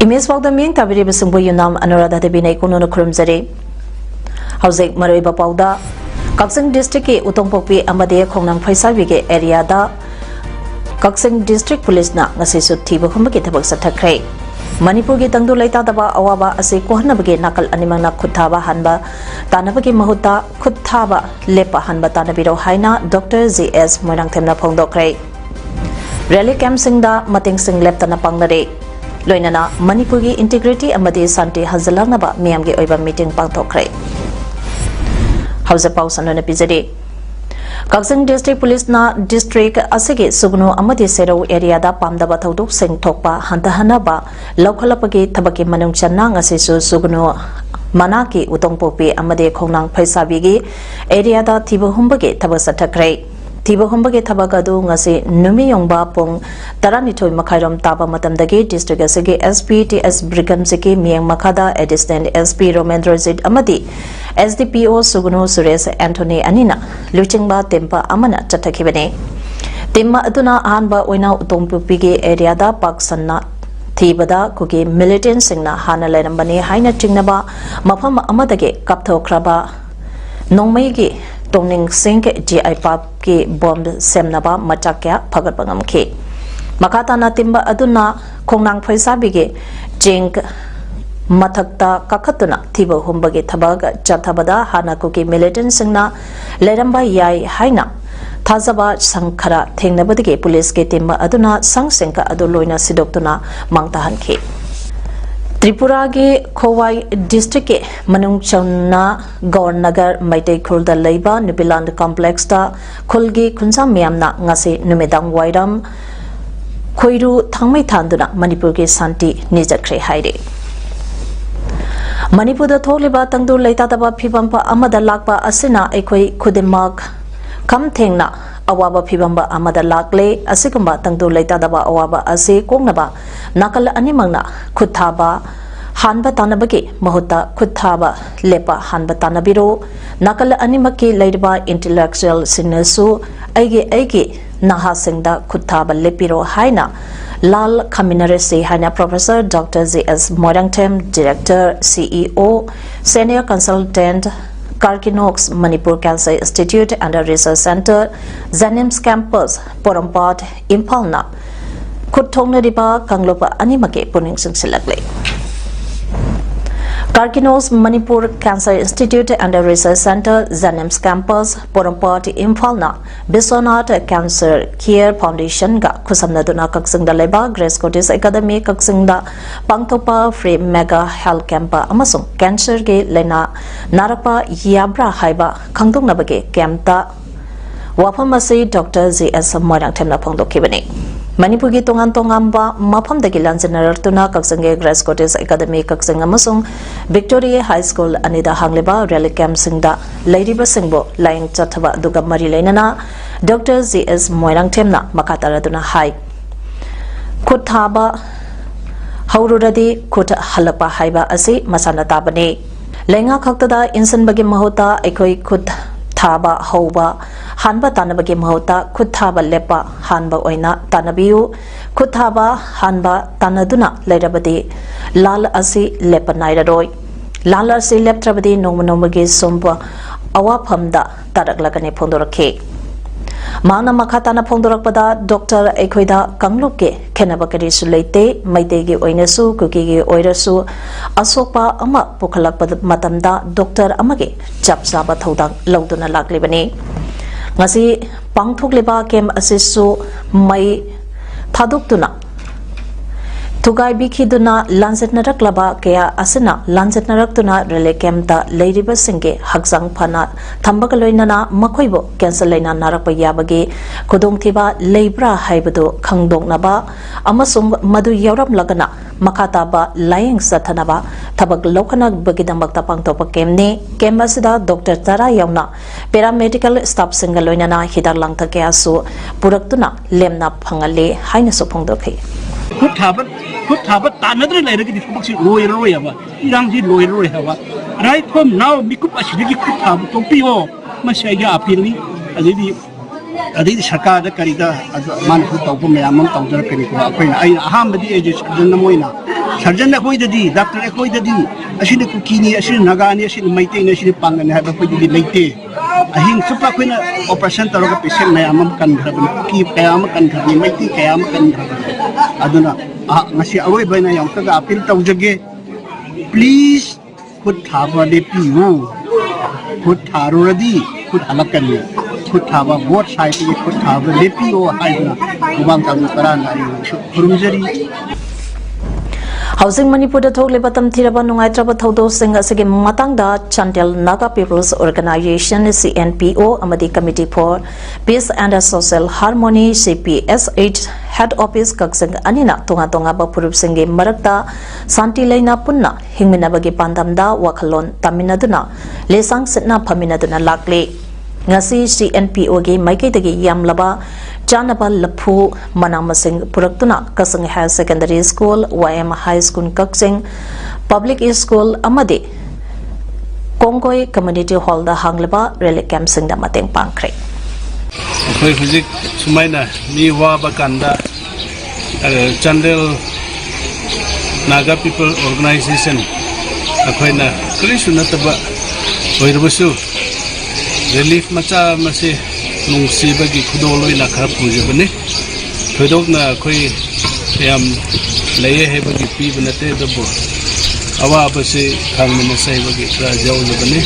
Image PAODAM ming tabiri besung boy yunam Anuradha Devi na ikono khurumjari Haujek maroi ba PAODA Kaksing district ki Utongpokpi amade khongnang phaisabi ge area da Kaksing district police na ngasi su thiba khumba ki thabak sathakre Manipur gi tangdu laita daba awaba ase kohna bage nakal animang na khuthaba hanba tanaba ki mahuta khuthaba lepa hanba tanabiro haina Dr. JS Moirang themna phongdokre Rally camp singda mating sing lep tana pangnare Loinana Manipur gi integrity amadi santi hazalanaba miyam gi oiba meeting pangthokre Hausa Pausanona Pizade Kaksing district police na district asige sugno amadi sero area da pamdaba thoduk sing thokpa hantahanaba lokhalapagi thabaki manung channa ngase su sugno manaki Utongpokpi amadi khongnang phaisabi gi area da thiba humbage thabak sathakre Thiba humbage thabagadu ngasi numi yongba pung taranithoi makhairom taba matamdagi district asige SPTS Brigam siki miyang makhada assistant SP Romendrajit amadi SDPO Sugno Suresh Anthony Anina luchingba tempa amana chathakibane timma aduna anba oina Utongpokpi ge area da paksanna thibada kugi militant singna hana lairambani haina chingnaba mafam amadage kapthokraba nongmai gi Tongning Singh GI Pap ki bomb semnaba machakya phagat bangam ke makata na timba aduna khongnang phaisabi ge jeng mathakta kakhatuna thiba humbage thabaga chathabada hana kuki militant singna leramba yai haina thazaba sangkhara thengnabadege police ke timba aduna sangsengka adu loina sidoktuna mangtahan ke Tripura ge Khowai district ke manung chawna Gaurnagar Maitai Khulda Leiba Nubiland complex ta khulgi khunsam miyamna ngase numedang wairam khoiru thangmai thanduna Manipur ge santi nijakre haire Manipur da tholiba tangdu leita daba phibampa amada lakpa asina ekhoi khudimak kam thengna awaba phibamba amada lakle asigumba tangdu leita daba awaba ase kongnaba nakal animangna khuthaba hanba tanabagi mahuta khuthaba lepa hanba tanabiro nakal animaki leidba intellectual sinasu aige naha singda khuthaba lepiro haina lal khaminarese haina Professor Dr. JS Moirang Director CEO Senior Consultant Karkinox Manipur Cancer Institute and Research Center Zanims Campus Porampat Impalna Kuthongna riba Kanglopa Animake Puning Singsilakle Karkinox Manipur Cancer Institute and Research Center Zanims Campus Porampat Impalna Bisonat Cancer Care Foundation ga Kusamnaduna Kaksingda Leba Grace Curtis Academy Kaksingda Pangtopa Free Mega Health Camp amasung Cancer ge Lena Narapa Yabra Haiba Kangdungnabage Camta Wapamasi Dr. JS Moirang Themna Phongdokibani Manipur gi tongan tongamba mafam dagi lanjenar tuna Kaksinge Grace Curtis Academy Kaksing amasung Victoria High School anida hangleba rally camp singda leiriba singbo laing chathaba duga mari leinana Dr. JS Moirang Themna makatara tuna hai Kuthaba haururadi kut halapa haiba ase masana tabane lenga khaktada insan bagi mahuta ekoi kut thaba hauba hanba tanabagi mahuta khuthaba lepa hanba oina tanabiu khuthaba hanba tanaduna leirabadi lal asi lepa nairaroi lal asi leptrabadi nongmagi somba awaphamda taraklagane phondorakhe Mana makhatana phongdorakpada Dr. Ekhoida Kanglupke Khenabakari Sulaite Maitegi Oinasu Kuki Oirasu Asopa Ama Pukhalakpad Matamda Dr. Amage Chapsaba Thodang Lauduna Laklibani Ngasi Pangthukleba Kem Asisu Mai Thaduktuna Tugai Bikiduna Lanzetnarak Kea Asana Lanzetnarakuna Rele Kemta Lady Basinge Haksang Pana Tambakaloinana Makoibo Kansalena Narapa Yabagi Kodong Tiba Lebra Haibado Kangdong Naba Amasung Madu Yoram Lagana Makataba Lying Satanaba Tabak Lokana Bagidambak Tapang Topa Kemni Kemasida Dr. Tara Yauna Paramedical Staff Singaloinana Hidar Langta Keasu Puraktuna Lemna Pangale Hainasopongdope. Put Tabat another like the box lawyer, Irangi lawyer, right from now, Mikup Ashiki could have Topio, Masaya Apili, a lady Shaka, the Carida, as a man who told me among the Penicula, I ham the ages of the Namoina, Sergeant Equoidadi, Dr. Equoidadi, Ashina Kukini, Ashin Nagani, Ashin Maitin, Ashin Pang, and have a pretty late. I think Supaquina Operation Taroka Pissan, I am can keep Kayam and Mighty Kayam and Aduna. Nasi away by na yung taga-apil tao jage. Please, put haba de piwo. Put haro radi. Put halakan niya. Put haba both sides. Put haba de piwo. Ay na. Kubang kagutaran na yung kurumjari. Housing Manipur the Togli Batam Tiraba Nungai Traba Todo Sing Asigi Matangda Chandel Naga People's Organization CNPO Amadi Committee for Peace and Social Harmony CPSH Head Office Kaksing Anina Tunga Tunga Bapurup Singi Marakta Santi Leina Punna Hingminabagi Pandamda Wakalon Taminaduna Lesang Sitna Paminaduna Lakli Ngasi CNPO ge Maikitagi Yamlaba Janaba Lapu Manamasing Puraktuna Kasang High Secondary School YM High School Kaksing Public School Amadi Kongkoi Community Hall da Hanglaba Relic Camp Sing da Mateng Pangkre Koi Fuzik Sumaina Ni Wabakanda Chandel Naga People Organization Akoina Krishunataba Oirbusu Relief Macha Masi nung sibagi kudoloy na kapuja bani thudok na koi yam laye he bagi pi banate dabo awa basi khang na sai bagi rajaw na bani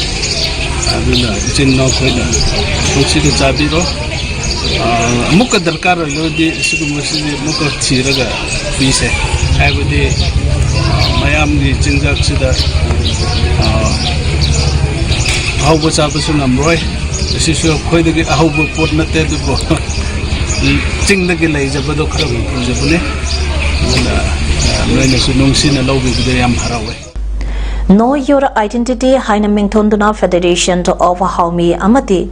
aduna chin no koi na nung sigi chabi ro mukka darkar lo di sigu masi mukka chiraga pi se ai budi mayam di jingjak sida hau bacha basu namroi Sisyo koi dagi ahubo pot na te dubo ting dagi lai jabado khara bu jabune na sunung sin na lobi gide yam harawe Know your identity haina mingthonduna Federation of Haumi Amati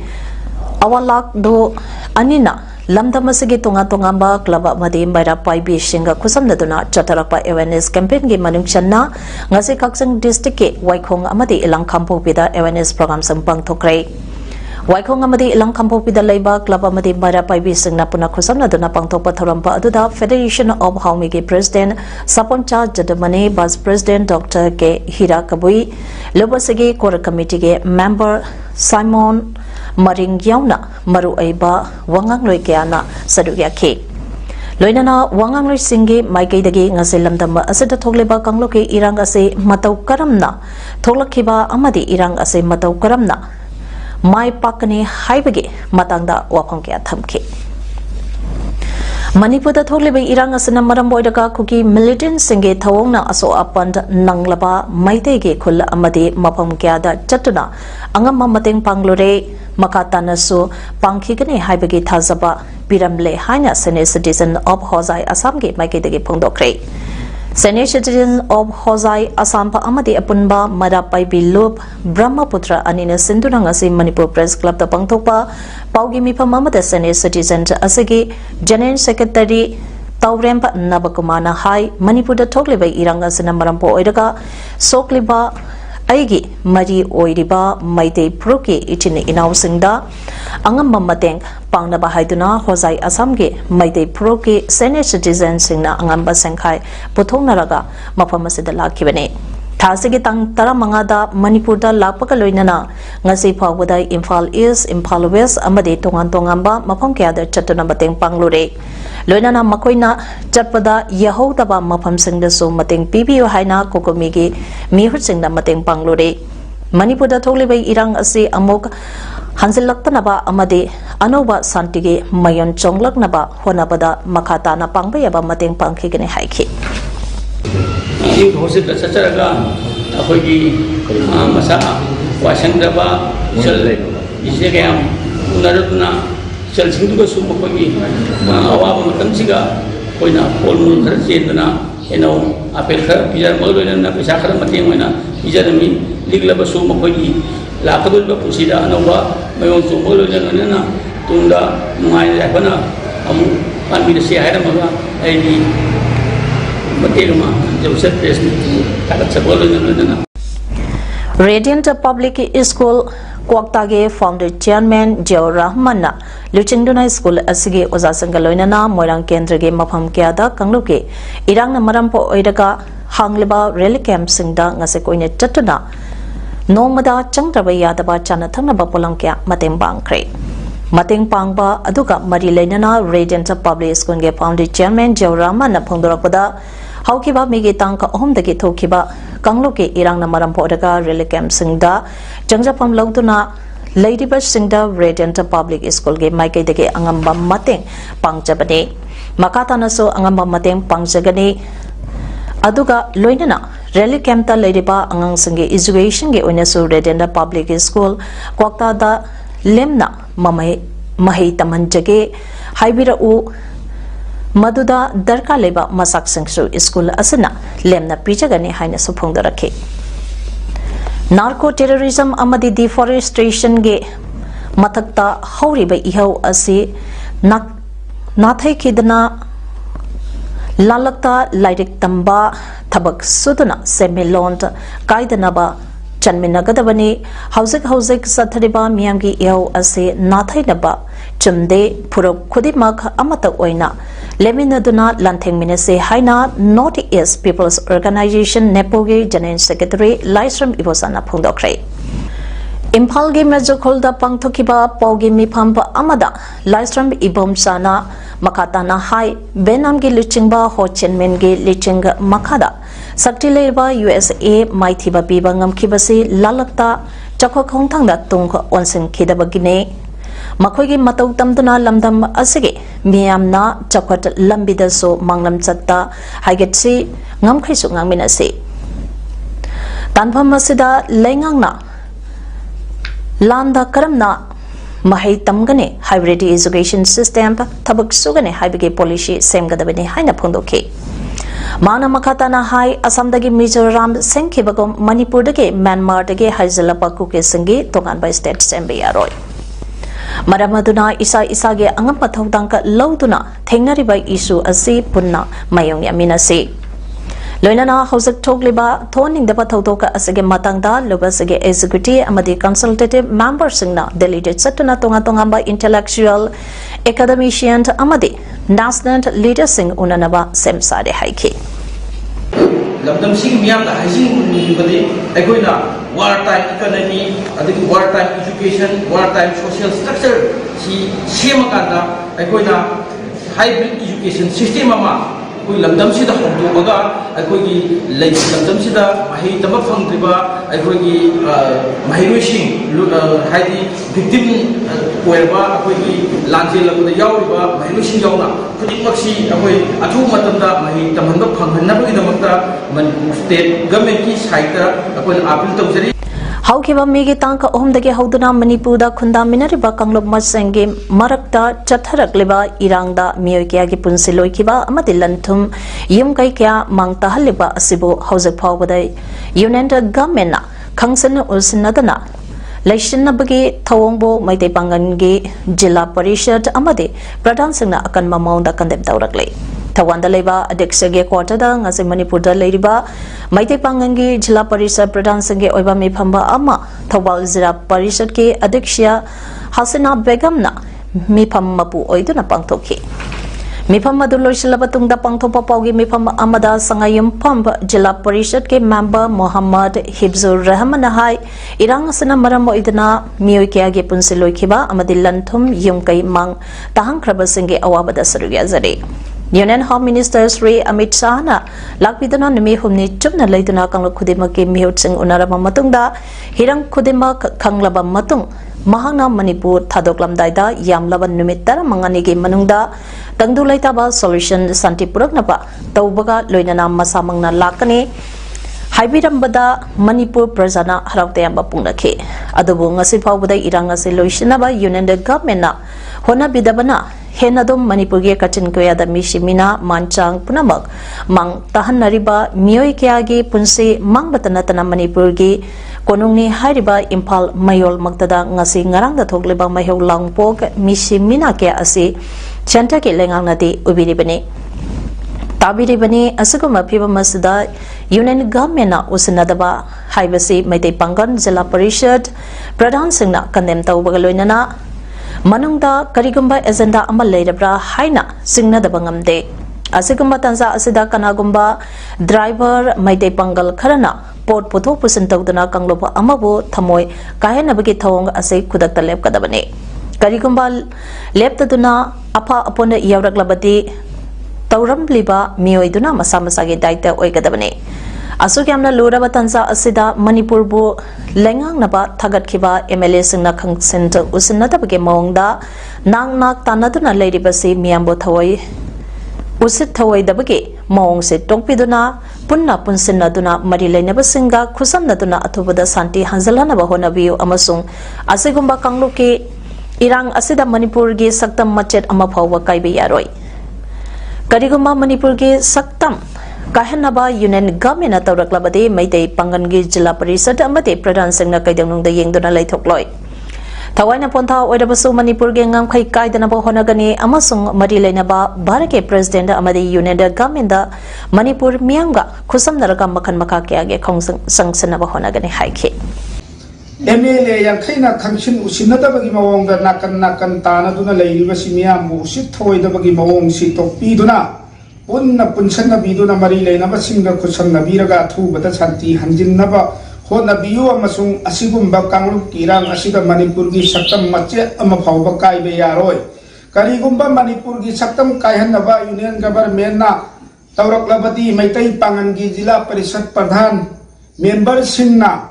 Awalak do Anina Lamdamasigi Tunga Tungamba Club Madi Baira Paibi Shinga Kusamnaduna Chatarakpa Awareness Campaign Gi Manungchanna Ngasi Kaksang District Waikong Amadi Ilang Kampo Pida Awareness Program Sampang Thokrai Waikong Amadi Ilang Kampo Pida Laiba Club Amadi Baira Paibi Singna Puna Kusamnaduna Pangtokpa Tharampa Aduda Federation of Haumi Gi President Saponcha Jadamani Vice President Dr. K. Hira Kabui Lobasigi Core Committee Gi Member Simon Maring Yauna Maru Aiba Wangang Loi Kiana Sadugya K. Loinana Wangang Loi Singi Maikei Dagi Ngasilam Damba Asada Togleba Kangloki Irang Ase Matau Karamna Toglakiba Amadi Irang Ase Matau Karamna Mai Pakani Haibagi Matangda Wapangkia Thamki Manipur da Togleba Irang Asana Maramboidaga Kuki Militant Singi Tawongna Aso Apand Nanglaba Maitegi Kul Amadi Mapamkia da Chatuna Angama Mating Panglore Makatana su Pangkigani Haibagi Tazaba Biramle Haina Senate Citizen of Hozai Assamgi Maikidagi Pongdokre Senate Citizen of Hozai Assampa Amadi Apunba Marapai Bilup Brahmaputra Anina Sindurangasi Manipur Press Club the Pangtopa Paugi Mipa Mamada Senate Citizen Asagi General Secretary Taurempa Nabakumana Hai Manipur the Togliba Iranga Sinamarampo Oidaga Sokliba Aigi Mari Oiriba Maite Pruki Ichini Inausingda Angam Mamateng Pangnaba Haiduna Hozai Assamgi Maite Pruki Senate Citizen Singna Angamba Sengkai Putonaraga Mapamasida Lakibane Tasigi Tang Taramangada Manipurda Lapakaloinana Ngasi Pawada Imphal East Imphal West Amadi Tongan Tongamba Mapamkiada Chatuna Bateng Panglure Loinana Makoina Chatpada Yahodaba Mapam Singdasu Mateng PBO Haina Kokomigi Mihut Singda Mateng Panglure Manipurda Toglibai Irang Asi Amok Hansilaktanaba Amadi Anoba Santige Mayon Chonglaknaba Honabada Makatana Pangbaya Mateng Pangkigani Haiki ꯆꯤꯡ ꯍꯣꯁꯇꯦꯜꯗ ꯆꯠꯆꯔꯒ ꯑꯩꯈꯣꯏꯒꯤ ꯃꯁꯥ ꯋꯥꯁꯪꯗ꯭ꯔꯕ ꯏꯆꯦ ꯀꯌꯥꯝ ꯎꯅꯔꯗꯨꯅ ꯏꯆꯜꯁꯤꯡꯗꯨꯒꯁꯨ ꯃꯈꯣꯏꯒꯤ ꯑꯋꯥꯕ ꯃꯇꯝꯁꯤꯒ ꯑꯩꯈꯣꯏꯅ ꯐꯣꯜꯃꯨꯜ ꯈꯔ ꯆꯦꯟꯗꯅ ꯍꯦꯟꯅꯧ ꯑꯄꯦꯜ ꯈꯔ ꯄꯤꯖꯔꯝꯃꯒ ꯂꯣꯏꯅꯅ ꯄꯩꯁꯥ ꯈꯔ ꯃꯇꯦꯡ ꯑꯣꯏꯅ ꯄꯤꯖꯔꯝꯃꯤ ꯂꯤꯛꯂꯕꯁꯨ ꯃꯈꯣꯏꯒꯤ ꯂꯥꯛꯀꯗꯧꯔꯤꯕ ꯄꯨꯟꯁꯤꯗ ꯑꯅꯧꯕ ꯃꯌꯣꯟ ꯆꯣꯡꯕꯒ ꯂꯣꯏꯅꯅ ꯇꯨꯡꯗ ꯅꯨꯡꯉꯥꯏꯅ ꯌꯥꯏꯐꯅ ꯑꯃꯨꯛ ꯄꯥꯟꯕꯤꯔꯁꯤ ꯍꯥꯏꯔꯝꯃꯒ ꯑꯩꯒꯤ ꯃꯇꯦꯡ ꯑꯃ ꯖꯧꯁꯠ ꯄ꯭रेसꯅꯤ ꯊꯥꯒꯠꯆꯕ ꯂꯣꯏꯅꯅ Radiant Public School Kwaktage Founder Chairman Jio Rahman Luchingduna School Asigi Ozasanga Loinana Moirang Kendrage Mafam Kyada Kangluke Irang Namarampo Oidaga Hangliba Rally Camp Singda Ngasekoine Tatuna Nomada Changtraba Yadaba Chana Thangnaba Polamkya Mateng Bangkre Mateng Pangba Aduga Mari Lainana Radiant Public School Ge Founder Chairman Jio Rahman Phongdorakpada Haukiba Migi Tangka Ohumdagi Thokiba Kangluke Irang Namarampo Odaga Rally Camp Singda Jangjapam Lauduna Ladybird Singda Radiant Public School Ge Maike Dege Angamba Mateng Pangjabane Makatana so Angamba Mateng Pangjagane Aduga Loinana Rally Camp Ta Ladyba Angang Singe Education Ge Unasu Radiant Public School Kwakta da Lemna Mahi Tamanjage Haibira U Maduda Darka Leba Masak Singsu School Asana Lemna Pijagani Haina Supongdarake Narco Terrorism Amadi Deforestation Ge Matakta Horiba Ihau Asi Nathai Kidana Lalakta Lairik Tamba Tabak Sudana Semilont Kaidanaba Chanminagadabani Hausik Sathariba Miamgi Ihau Asi Nathai Naba Chumde Purok Kudimak Amata Oina Leminaduna Lantheng Minese Haina Northeast People's Organization Nepoge General Secretary Laisram Ibosana Phongdokre Imphalgi Mejokolda Pangthokiba Paugi Mipamba Amada Laisram Ibomsana Makatana Hai Benamgi Lichingba Ho Chenmengi Lichinga Makada Saktileba USA Maithiba Biba Ngamkibasi Lalakta Chakhokongthangda Tungka Onsen Kidabagine Makoigi Matau Tamduna Lamdam Asigi Miamna Chakwat Lambidaso Manglam Chatta Haigetsi Ngamkrisu Ngangminasi Tanpam Masida Lengangna Landa Karamna Mahai Tamgane Hybrid Education System Tabak Sugane Hybige Policy Semgadabini Haina Pundoki Mana Makatana Hai Asamdagi Mizoram Senkibagom Manipur Dage Myanmar Dage Haizalapa Kuke Singi Tongan by State Sembiaroi Maramaduna Isage Angam Pathaudangka Lauduna Thengnariba issue Asi Punna Mayong Yaminasi Loinana Hausak Togliba Thoning the Pathodoka Asage Matangda Lubasage Executive Amadi Consultative Member Singna Delegated Satuna Tongatongamba Intellectual Academician Amadi National Leader Sing Unanaba Semsade Haiki Lamdam Singh Miam the Hajing Badi Egoina wartime economy, wartime education, wartime social structure, she Shemakanda, Egoina hybrid education system ama, we Lamdam Sida Hoga, Egogi Lake Lamdam Sida, Mahi Tabafang Triba, Egogi Mahirushing, Heidi victim Puerba, Egogi Lanzilla, the Yauriba, Mahirushing Yauna, Kudimaxi, Away, Atu Matanda, Mahi Tamanda Panganabu in the Mata, State government site, upon Apple Tozeri. Haukiba Migi Tanka Omdagi Hauduna Manipuda Kunda Minariba Kanglop Masenge Marakta Chatharak Liba Irangda Miokiagi Punsiloikiba Amadilantum Yumkaikia Mangta Haliba Asibu House Powada Unenda Gamena Kangsan Ulsinadana Laishinabagi Tawongbo Maite Pangangi Jilla Parishad Amadi Pradhan Singna Akan Mamonda Kandem Taurakli Tawanda Leba Adexage Quartada Ngasi Manipurda Ladiba Maite Pangangi Jilla Parishad Pradhan Singe Oiba Mipamba Ama Tawal Zira Parishad Ki Adexia Hasina Begamna Mipam Mapu Oiduna Pangtoki Mipam Madulo Shilabatungda Pangtopa Paugi Mipam Amada Sangayum Pump Jilla Parishad Ke member Muhammad Hibzur Rahmanahai Irang Asana Maramo Idana Miokiagi Punsiloikiba Amadilantum Yumkai Mang Tahang Krabasinge Awabada Sarugazari Union Home Minister Sri Amit Shahna Lakvidana Nimi Humni Chupna Laituna Kangla Kudimaki Mihut Sing Unarama Matungda Hirang Kudimak Kanglaba Matung Mahana Manipur Thadoklam Daida Yamlaban Numitara Manganigi Manungda tangdu laitaba solution santi puraknaba taubaga loinana masamangna lakani Haibirambada Manipur Prajana Harautayamba Pungnake. Adubu ngasi faubada irang ngasi loishinaba Union Government na hona bidabana henadom Manipur ge kachin koyada mishimina manchang punamak mang tahan nariba miyoi kyagi punsi mang batanatana Manipur ge konungni hairiba Impal Mayol magdada ngasi ngarang da thogleba mahiw langpok mishimina kya asi chanta ke lengang nadi ubiribani. Tabiri bani asukuma piba masda Union Government na usinadaba haibasi Maitei Pangan Zilla Parishad Pradhan Singh na kandem tawbagaloinana manungda karigumba agenda ama leirabra haina singnadaba ngamde asukuma tanza asida kanagumba driver Maitei Pangal kharana port puthok pusin tawduna kangloba amabu thamoi kahenabagi thawong ase khudakta lepkadabane karigumba leptaduna apa aponda yawraklabati Tauram liba miyoiduna masa-masagi daita oigadabane. Asukyamna luraba tanza asida Manipur bu lengang naba thagat kiba MLA singna khangsinta usinnatabage maungda nang tanaduna leiribasi miyambo thawai usit thawai dabage maung se tongpiduna punna punsinnaduna mari leinaba singa khusamnaduna athubada santi hanzalanaba honabiyu amasung asigumba kangluki irang asida Manipur gi saktam machet ama phawwa kaibe yaroi. Karigumba Manipur ge saktam kahenaba Union Government na tawraklabadi Maitei Pangan ge Jilla Parishad amate Pradhan Singh na kaidangnungda yengduna leithokloi. Thawaina pontha oidabasu Manipur ge ngamkhai kaidanaba honagani amasung mari leinaba Bharat ke President amadi Union Government da Manipur miyamga khusamnaraga makhan makha kya ge khongsangnaba honagani haikhe. MLA Yankaina Kangshin Usinadabagi Mawonga Nakan Tanaduna Lailvasimia Musit Toydabagi Mawong Sito Piduna Punna Punsana Biduna Marile Navasinga Kusan Nabiraga Tu Bata Santi Hanjin Nava Hona Biu Amasung Asibum Bakang Kirang Asida Manipurgi Satam Mache Amapauba Kai Beyaroi Karigumba Manipurgi Satam Kaihanava Union Government na Taurak Labati Maitei Pangangi Jilla Parishad Pradhan Member Sinna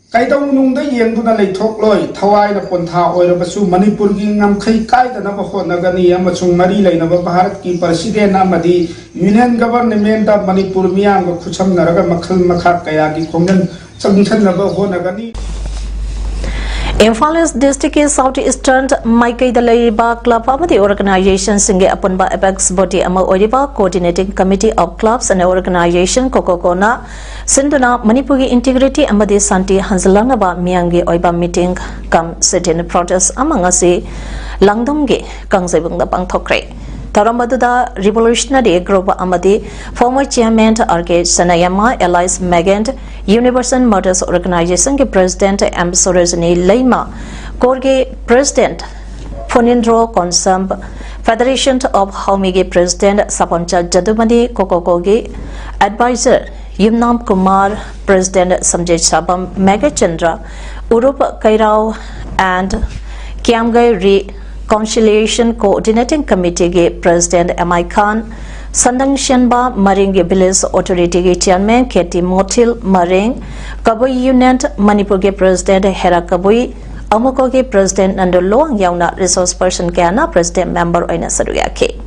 Kaitong nungda yengduna leithokloi thawai na pontha oirabasu Manipur gi ngamkhai kaidana ba honagani amasung mari leinaba Bharat ki President amadi Union Government da Manipur miyang ba khucham naraga makhal makha kaya gi khongnan changthanaba honagani Imphal District South Eastern Maikai the Laiba Club of the organization Singe upon by Apex Body Ama Oriba Coordinating Committee of Clubs and Organization Kokokona Sinduna Manipuri Integrity Amadi Santi Hansalanaba Miyangi Oiba meeting come sit in protest among us Langdonge Kangsebung the Bangtokre. Taramadada Revolutionary Group Amadi, former chairman R.K. Sanayama, Elias Megant, Universal Motors Organization President M. Sorozini Leima, Korge President Fonindro Konsam, Federation of Haumige President Saponcha Jadumani Kokokogi, Advisor Yumnam Kumar, President Samjay Shabam, Megachandra, Urup Kairao, and Kiamgai Re Conciliation Coordinating Committee ge President M.I. Khan, Sandang Shenba Maring ge Village Authority ge Chairman Keti Motil Maring, Kabui Union Manipur ge President Hera Kabui, Amoko ge President Nando Loang Yauna Resource Person Kiana President Member Oina Saruyake.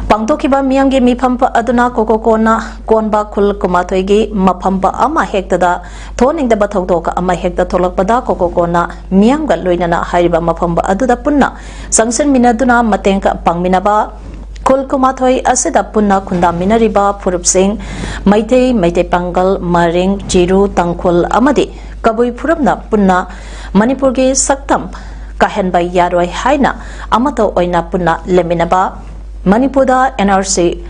Pangtokiba Miyangi Mipampa Aduna Kokokona, Konba Kul Kumatoigi, Mapampa Ama Hektada, Toning the Bataudoka Ama Hekta Tolakpada Kokokona, Miyanga Luinana Hariba Mapamba Aduda Punna, Sangsen Minaduna Matenka Pangminaba, Kul Kumatoi Asida Punna Kunda Minariba, Purup Singh, Maitei Pangal, Maring, Jiru, Tangkul Amadi, Kabui Purupna Punna, Manipurgi Saktam, Kahenba Yaroi Haina, Amato Oina Punna Leminaba, Manipurda NRC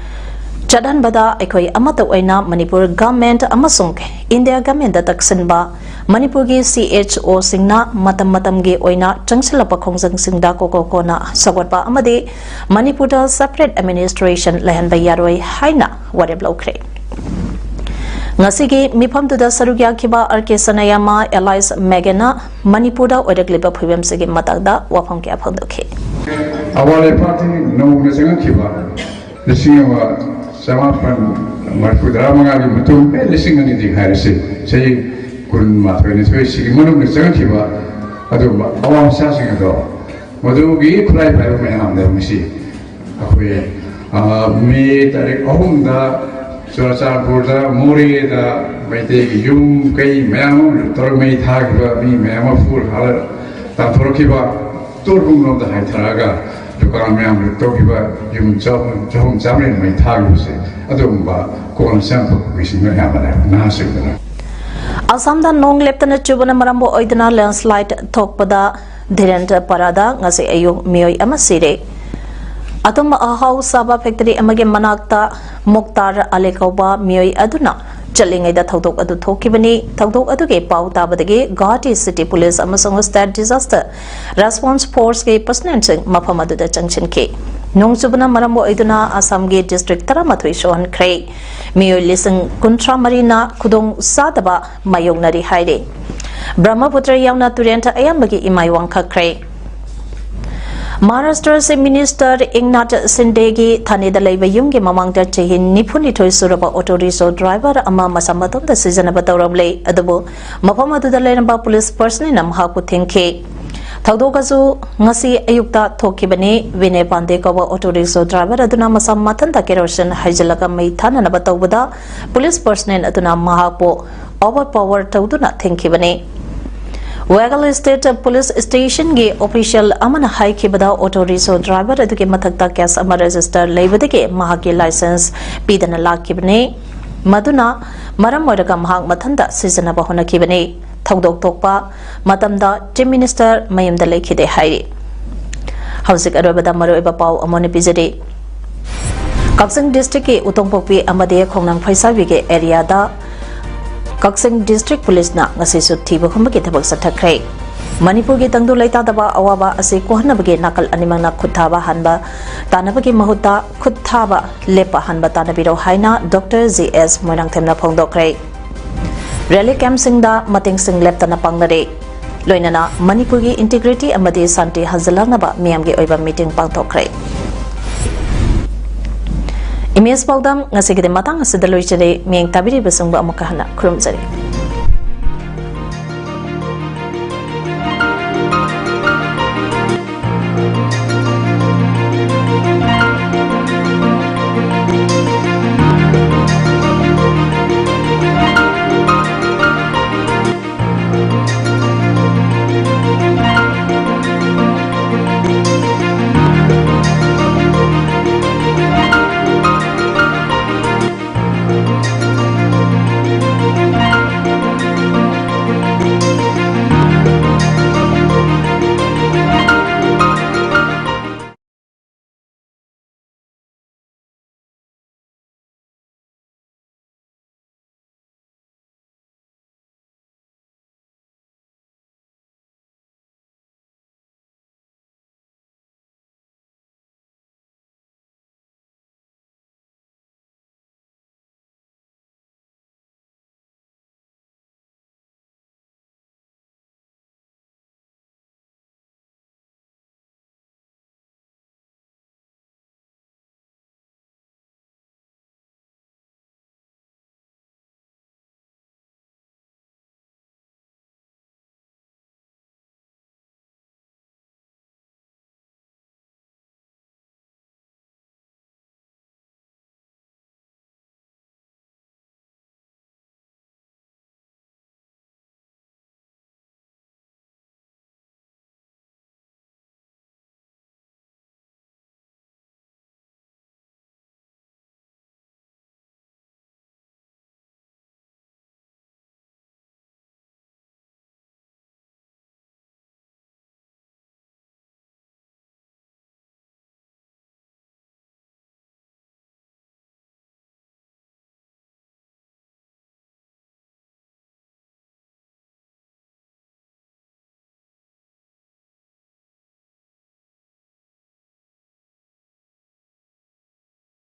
Chadan Bada Ekoi Amata Oina Manipur Government Amasung India Government Taksinba Manipur gi CHO Singna Matam gi Oina Changsilapa Khongsang Singda Kokokona Sagwatpa Amadi Manipurda Separate Administration Lehanba Yaroi Haina Wareblokre Ngasigi Mipamtuda Sarugya Kiba RK Sanayama Elias Megana Manipurda Odegliba Puyam Sigi Matagda Wapam Kya Phondoke Awal party no nasengan kiba lising wa samapan marfudara mangali betul lising ani di harisi saya kun matwani saya sigi manum nasengan kiba adu awam sa singa do madu gi kulai baru menam der misi ꯑꯩꯈꯣꯏ ꯃꯦ ꯇꯥꯔꯤꯛ 3ꯗ ꯆꯨꯔꯆꯥꯟꯄꯨꯔꯗ ꯃꯣꯔꯦꯗ ꯃꯩꯇꯩꯒꯤ ꯌꯨꯝ ꯀꯩ ꯃꯌꯥꯝ ꯑꯃ ꯇꯧꯔꯒ ꯃꯩ ꯊꯥꯈꯤꯕ ꯃꯤ ꯃꯌꯥꯝ ꯑꯃ ꯐꯨꯔ ꯍꯥꯜꯂ ꯇꯥꯟꯊꯣꯔꯛꯈꯤꯕ ꯇꯣꯔꯕꯨꯡꯂꯣꯝꯗ ꯍꯥꯏꯊꯔꯛꯑꯒ ꯗꯨꯀꯥꯟ ꯃꯌꯥꯝ ꯇꯧꯈꯤꯕ ꯌꯨꯝ ꯆꯍꯨꯝ ꯆꯥꯝꯃꯔꯤ ꯃꯩ ꯊꯥꯈꯤꯕꯁꯦ ꯑꯗꯨꯒꯨꯝꯕ ꯀꯣꯟꯅ ꯆꯪꯊꯣꯛꯄ ꯃꯤꯁꯤꯡ ꯑꯌꯥꯝꯕꯅ ꯅꯍꯥꯁꯤꯡꯗꯅ Asamda nong leptana chubana marambo oidana landslide thokpada dhirendra parada ngase ayu mioi ama sire atum ahau saba factory amage manakta muktar alekauba mioi aduna chalingai da thodok adu thokibani thodok adu ge pau tabadage Guwahati city police amasong state disaster response force ge personnel sing mafam adu da changchin ke nong chubana marambo oidana Assam ge district taramathui shohan khrei mioi lising kuntra marina khudong sadaba mayongnari haire Brahmaputra yauna turenta ayambagi imai wangkha khrei Maharashtra se minister Eknath Sindegi thane da leiba yumge mamangda chehin nipuni thoi suraba auto rickshaw driver ama masamatom da seasonaba tawramle adubu mafam adu da leramba police personnel nam haku thengke thaudogasu ngasi ayukta thokibani Vinay Pandey kawa auto rickshaw driver aduna masam mathan da kerosene haijalaga mai thana na batawda police personnel aduna mahapo overpower tawduna thengkibani Wagal State Police Station ge official amana hai kibada auto rickshaw driver aduge mathakta case ama register leibadege mahaki license pidana lakibane maduna maram oiraga mahak mathanda sijanaba honakibane thongdok tokpa matamda chief minister mayamda lekhide hairi hausik arobada maroiba pau amone pijade Kaksing district ke utongpokpi amade khongnang phaisabi ge area da Kaksing district police na ngasi su thiba khumba ke thabak sathakrai Manipur ge tangdu laita daba awaba ase kohanabage nakal animang na khuthaba hanba tanabage mahuta khuthaba lepa hanba tanabiro haina Dr. ZS Moinang themna phongdokrai Rally camp singda mating sing leptana pangnare loinana Manipur ge integrity amade santi hazalanaba miyam ge oiba meeting pangthokrai Imes PAODAM ngasi ge matang asidaloi chare miyang tabiri besungba amukahana khurumjari